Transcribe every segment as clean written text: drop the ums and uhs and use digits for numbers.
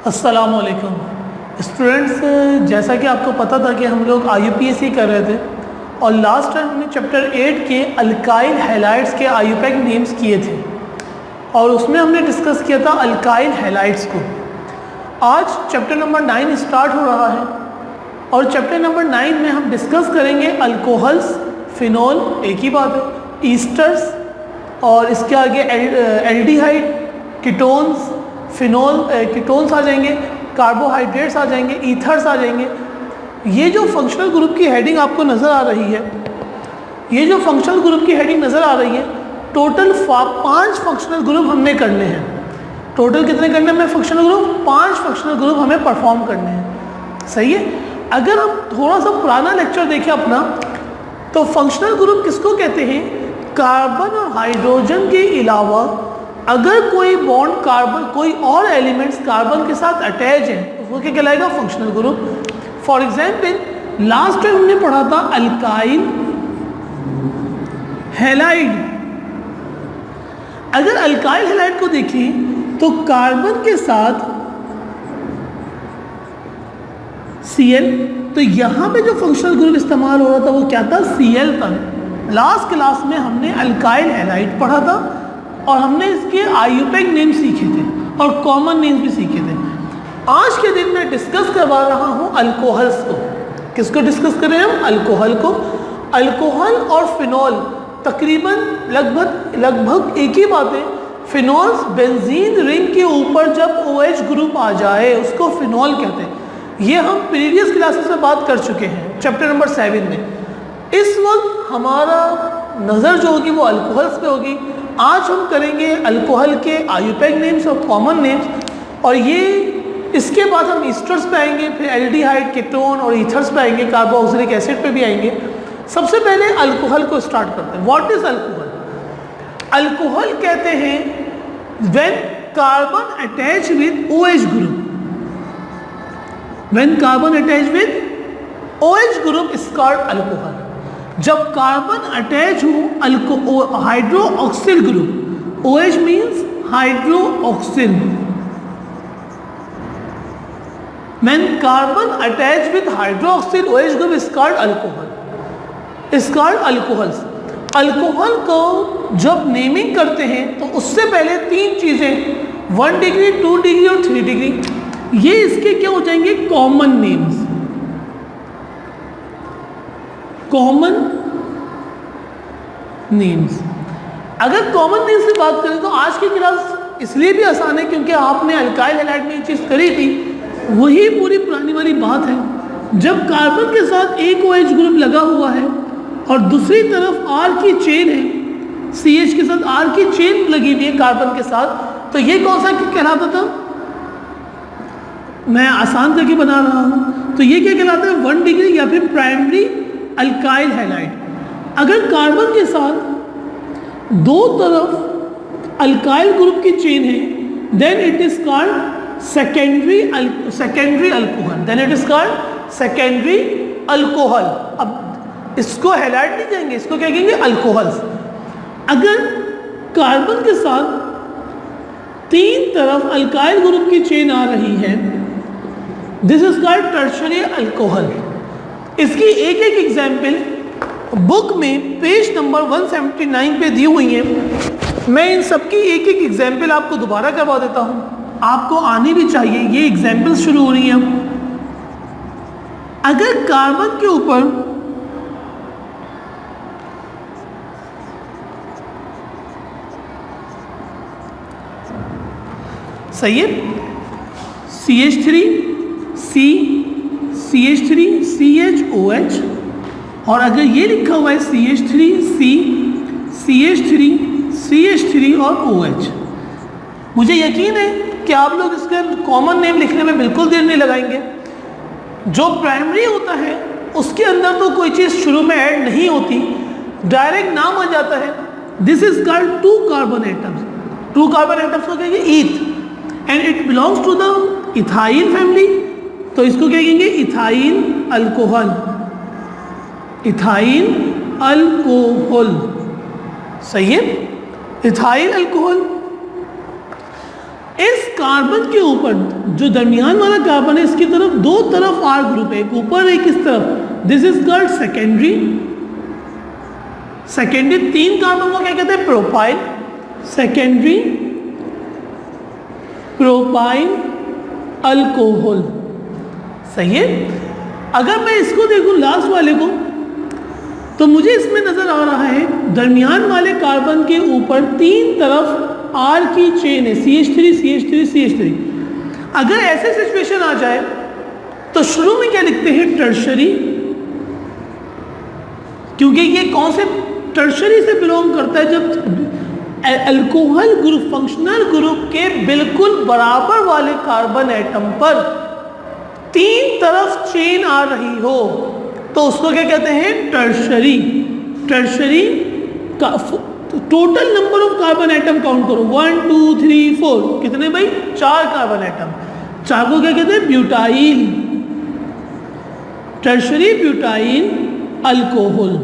अस्सलाम वालेकुम स्टूडेंट्स। जैसा कि आपको पता था कि हम लोग IUPAC कर रहे थे और लास्ट टाइम हमने चैप्टर 8 के अल्काइल हैलाइड्स के IUPAC नेम्स किए थे और उसमें हमने डिस्कस किया था अल्काइल हैलाइड्स को। आज चैप्टर नंबर 9 स्टार्ट हो रहा है और चैप्टर नंबर 9 में हम डिस्कस करेंगे अल्कोहल्स, फिनोल एक ही बात है, ईस्टर्स और इसके आगे एल्डिहाइड, कीटोन्स, फिनोल कीटोन्स आ जाएंगे, कार्बोहाइड्रेट्स आ जाएंगे, ईथर्स आ जाएंगे। ये जो फंक्शनल ग्रुप की हेडिंग आपको नज़र आ रही है, ये जो फंक्शनल ग्रुप की हेडिंग नज़र आ रही है, टोटल 5 फंक्शनल ग्रुप हमने करने हैं। टोटल कितने करने हैं फंक्शनल ग्रुप? 5 फंक्शनल ग्रुप हमें परफॉर्म करने हैं। सही है। अगर हम थोड़ा सा पुराना लेक्चर देखें अपना, तो फंक्शनल ग्रुप किसको कहते हैं? कार्बन और हाइड्रोजन के अलावा अगर कोई बॉन्ड कार्बन, कोई और एलिमेंट्स कार्बन के साथ अटैच है तो वो क्या कहलाएगा? Functional group. For example last time हमने पढ़ा था अल्काइल हैलाइड। अगर अल्काइल हैलाइड को देखें तो कार्बन के साथ Cl, तो यहाँ पे जो फंक्शनल ग्रुप इस्तेमाल हो रहा था वो क्या था? Cl था। लास्ट क्लास में हमने अल्काइल हैलाइड पढ़ा था और हमने इसके IUPAC नेम सीखे थे और कॉमन नेम्स भी सीखे थे। आज के दिन मैं डिस्कस करवा रहा हूँ अल्कोहल्स को। किसको डिस्कस कर रहे हैं हम? अल्कोहल को। अल्कोहल और फिनोल तकरीबन लगभग एक ही बात है। फिनोल्स बेंजीन रिंग के ऊपर जब OH ग्रुप आ जाए उसको फिनोल कहते हैं। ये हम प्रीवियस क्लासेस में बात कर चुके हैं चैप्टर नंबर 7 में। इस वक्त हमारा नज़र जो होगी वो अल्कोहल्स पे होगी। आज हम करेंगे अल्कोहल के IUPAC नेम्स और कॉमन नेम्स, और ये इसके बाद हम ईस्टर्स पे आएंगे, फिर एल्डिहाइड, कीटोन और ईथर्स पे आएंगे, कार्बोक्सिलिक एसिड पे भी आएंगे। सबसे पहले अल्कोहल को स्टार्ट करते हैं। What is alcohol? अल्कोहल कहते हैं when carbon attach with OH group. When carbon attach with OH group is called alcohol. जब कार्बन अटैच हो hydroxyl group, OH means hydroxyl. When carbon attached with hydroxyl OH group is called alcohol. Is called alcohols. Alcohol को जब naming करते हैं तो उससे पहले 3 चीज़ें 1 डिग्री, 2 डिग्री और 3 डिग्री, ये इसके क्या हो जाएंगे? Common names. Common names. अगर कॉमन नेम्स की बात करें तो आज की क्लास इसलिए भी आसान है क्योंकि आपने अल्काइल हैलाइड में ये चीज़ करी थी। वही पूरी पुरानी वाली बात है। जब कार्बन के साथ एक OH ग्रुप लगा हुआ है और दूसरी तरफ R की चेन है, CH के साथ R की चेन लगी हुई है कार्बन के साथ, तो ये कौन सा कहलाता था? मैं आसान करके बना रहा हूँ। तो ये क्या कहलाता है? 1 डिग्री या फिर प्राइमरी अल्काइल हैलाइड। अगर कार्बन के साथ दो तरफ अल्काइल ग्रुप की चेन है, then it is called secondary alcohol. Then it is called secondary alcohol. अब इसको हैलाइड नहीं कहेंगे, इसको क्या कहेंगे? अल्कोहल्स। अगर कार्बन के साथ 3 तरफ अल्काइल ग्रुप की चेन आ रही है, this is called tertiary alcohol. इसकी एक एक एग्जाम्पल बुक में पेज नंबर 179 पे दी हुई है। मैं इन सबकी एक एक एग्जाम्पल आपको दोबारा करवा देता हूँ, आपको आनी भी चाहिए। ये एग्जाम्पल्स शुरू हो रही हैं। अगर कार्बन के ऊपर सही है CH3 C CH3 CHOH, और अगर ये लिखा हुआ है CH3 C CH3 CH3 और OH, मुझे यकीन है कि आप लोग इसके कॉमन नेम लिखने में बिल्कुल देर नहीं लगाएंगे। जो प्राइमरी होता है उसके अंदर तो कोई चीज़ शुरू में ऐड नहीं होती, डायरेक्ट नाम आ जाता है। This is called 2 carbon atoms. 2 carbon atoms को कहेंगे eth, and it belongs to the ethyl family, तो इसको क्या कहेंगे? Ethyl alcohol. इथाइल अल्कोहल, सही है, इथाइल अल्कोहल। इस कार्बन के ऊपर जो दरमियान वाला कार्बन है, इसकी तरफ दो तरफ R ग्रुप है, एक ऊपर एक इस तरफ। This is called secondary. Secondary 3 carbon को क्या कहते हैं? प्रोपाइल। Secondary propyl alcohol. सही है। अगर मैं इसको देखूं लास्ट वाले को, तो मुझे इसमें नजर आ रहा है दरमियान वाले कार्बन के ऊपर 3 तरफ R की चेन है, CH3 CH3 CH3। अगर ऐसे सिचुएशन आ जाए तो शुरू में क्या लिखते हैं? टर्शरी, क्योंकि ये कौन से टर्शरी से बिलोंग करता है? जब अल्कोहल ग्रुप, फंक्शनल ग्रुप के बिल्कुल बराबर वाले कार्बन एटम पर 3 तरफ चेन आ रही हो तो उसको क्या कहते हैं? टर्शरी। टर्शरी का total number of carbon atom count करो, 1 2 3 4, कितने भाई? 4 कार्बन एटम। 4 को क्या कहते हैं? ब्यूटाइल। Tertiary butyl alcohol.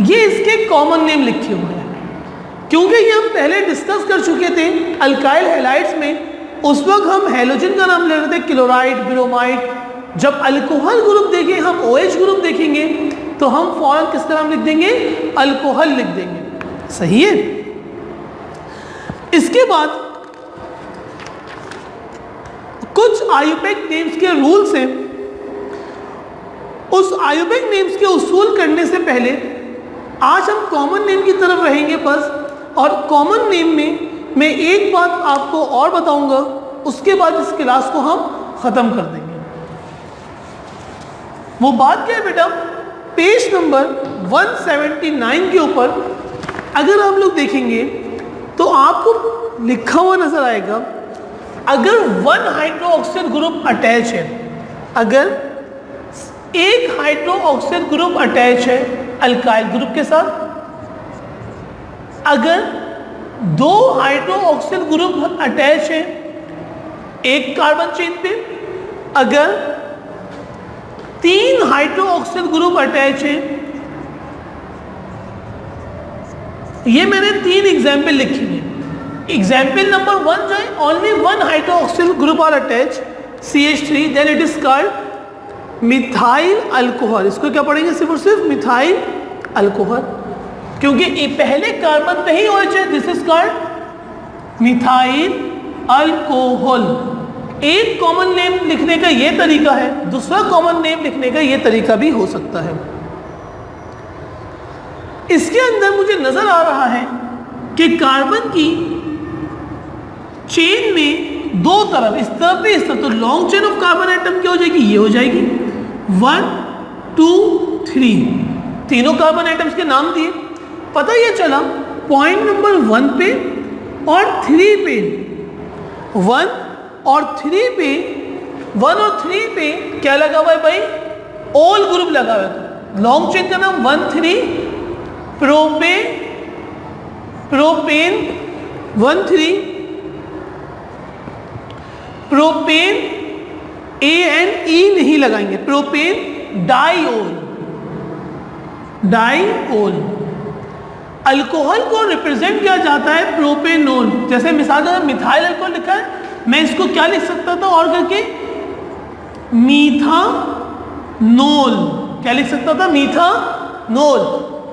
ये इसके कॉमन नेम लिखे हुए हैं, क्योंकि ये हम पहले डिस्कस कर चुके थे अल्काइल हैलाइड्स में। उस वक्त हम हैलोजन का नाम ले रहे थे, क्लोराइड, ब्रोमाइड। जब अल्कोहल ग्रुप देखें, हम OH ग्रुप देखेंगे तो हम फौरन किसका नाम लिख देंगे? अल्कोहल लिख देंगे। सही है। इसके बाद कुछ आयुपेक नेम्स के रूल्स हैं। उस आयुपेक नेम्स के उसूल करने से पहले आज हम कॉमन नेम की तरफ रहेंगे बस। और कॉमन नेम में मैं एक बात आपको और बताऊंगा, उसके बाद इस क्लास को हम खत्म कर देंगे। वो बात क्या है बेटा? पेज नंबर 179 के ऊपर अगर आप लोग देखेंगे तो आपको लिखा हुआ नजर आएगा, अगर 1 हाइड्रोक्सिल ग्रुप अटैच है, अगर एक हाइड्रोक्सिल ग्रुप अटैच है अल्काइल ग्रुप के साथ, अगर 2 हाइड्रोक्सिल ग्रुप अटैच है एक कार्बन चेन पे, अगर 3 हाइड्रोक्सिल ग्रुप अटैच है। ये मैंने 3 एग्जाम्पल लिखी है। एग्जाम्पल नंबर 1 जो है, only 1 hydroxyl group are attach, CH3, then it is called methyl alcohol. इसको क्या पढ़ेंगे? सिर्फ और सिर्फ मिथाइल अल्कोहल, क्योंकि ये पहले कार्बन पे ही OH है। This is called methyl alcohol. एक कॉमन नेम लिखने का ये तरीका है, दूसरा कॉमन नेम लिखने का ये तरीका भी हो सकता है। इसके अंदर मुझे नजर आ रहा है कि कार्बन की चेन में 2 तरफ, इस तरफ भी इस तरफ, तो long chain of carbon atom क्या हो जाएगी? ये हो जाएगी 1 2 3। तीनों कार्बन एटम्स के नाम दिए। पता ये चला पॉइंट नंबर 1 पे और 3 पे, 1 और 3 पे, 1 और 3 पे क्या लगा हुआ है भाई? ओल ग्रुप लगा हुआ है। लॉन्ग चेन का नाम 1 3, प्रोपेन 1 3, प्रोपेन ANE नहीं लगाएंगे, प्रोपेन डाइओल। डाइओल अल्कोहल को रिप्रेजेंट किया जाता है प्रोपेनोल। जैसे मिसाल का मिथाइल अल्कोहल लिखा है, मैं इसको क्या लिख सकता था और करके? मीथानोल। क्या लिख सकता था? मीथानोल।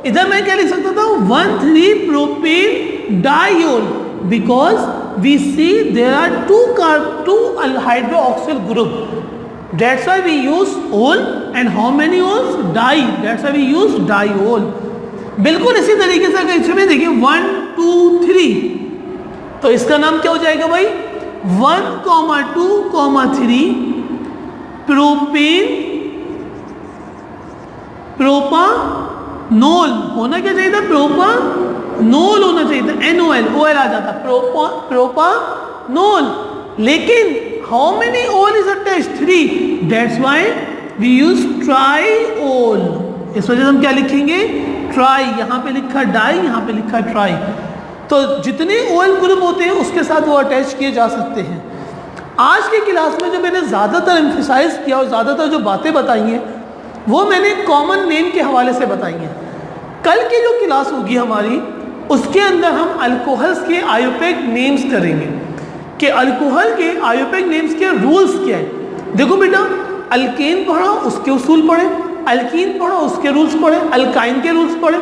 इधर मैं क्या लिख सकता था? 1 3 propane diol, because we see there are 2 hydroxyl group. That's why we use ol, and how many ols? Di. That's why we use diol. बिल्कुल इसी तरीके से अगर इसमें देखिए 1 2 3, तो इसका नाम क्या हो जाएगा भाई? 1 2 3 प्रोपेन प्रोपानोल। होना क्या चाहिए था? प्रोपानोल होना चाहिए था, NOL, OL आ जाता, प्रोपानोल। लेकिन how many ol is attached? 3. That's why we use triol. इस वजह से हम क्या लिखेंगे? ट्राई। यहाँ पे लिखा डाई, यहाँ पे लिखा ट्राई। तो जितने ओएल ग्रुप होते हैं उसके साथ वो अटैच किए जा सकते हैं। आज की क्लास में जो मैंने ज़्यादातर एम्फेसाइज किया और ज़्यादातर जो बातें बताई हैं वो मैंने कॉमन नेम के हवाले से बताई हैं। कल की जो क्लास होगी हमारी उसके अंदर हम अल्कोहल्स के आयुपैक नेम्स करेंगे कि अल्कोहल के आयुपैक नेम्स के रूल्स क्या है। देखो बेटा, अल्केन पढ़ा उसके उसूल पढ़े, अल्कीन पढ़ा उसके रूल्स पढ़े, अल्काइन के रूल्स पढ़े,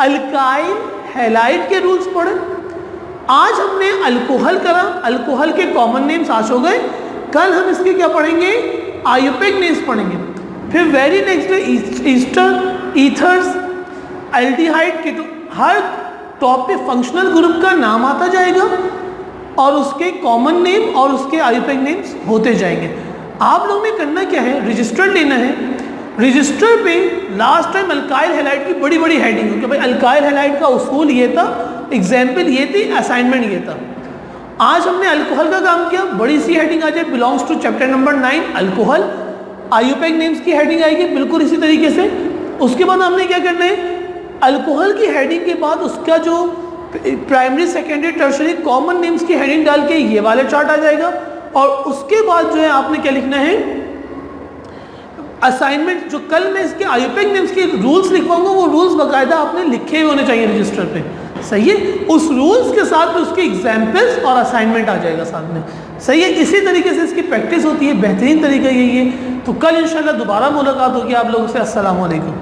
अल्काइल हैलाइड के रूल्स पढ़े। आज हमने अल्कोहल करा, अल्कोहल के कॉमन नेम्स आज हो गए। कल हम इसके क्या पढ़ेंगे, आयुपैक नेम्स पढ़ेंगे। फिर very next day Easter, ethers, aldehyde के, हर टॉप पे फंक्शनल ग्रुप का नाम आता जाएगा और उसके कॉमन नेम और उसके आयुपैक नेम्स होते जाएंगे। आप लोगों ने करना क्या है, रजिस्टर लेना है। रजिस्टर पे लास्ट टाइम अल्काइल हैलाइड की बड़ी बड़ी हेडिंग हो कि भाई अल्काइल हैलाइड का उसूल ये था, एग्जाम्पल ये थी, असाइनमेंट ये था। आज हमने अल्कोहल का काम किया, बड़ी सी हेडिंग आ जाए, belongs to chapter number 9 alcohol, IUPAC names की हेडिंग आएगी बिल्कुल इसी तरीके से। उसके बाद हमने क्या करना है, अल्कोहल की हेडिंग के बाद उसका जो primary secondary tertiary common names की हेडिंग डाल के ये वाला चार्ट आ जाएगा। और उसके बाद जो है आपने क्या लिखना है, असाइनमेंट। जो कल मैं इसके आयुपैक नेम्स के रूल्स लिखवाऊंगा वो रूल्स बाकायदा आपने लिखे हुए होने चाहिए रजिस्टर पे, सही है। उस रूल्स के साथ में उसके एग्जाम्पल्स और असाइनमेंट आ जाएगा साथ में, सही है। इसी तरीके से इसकी प्रैक्टिस होती है, बेहतरीन तरीका यही है। तो कल इंशाल्लाह दोबारा मुलाकात होगी आप लोगों से। अस्सलाम वालेकुम।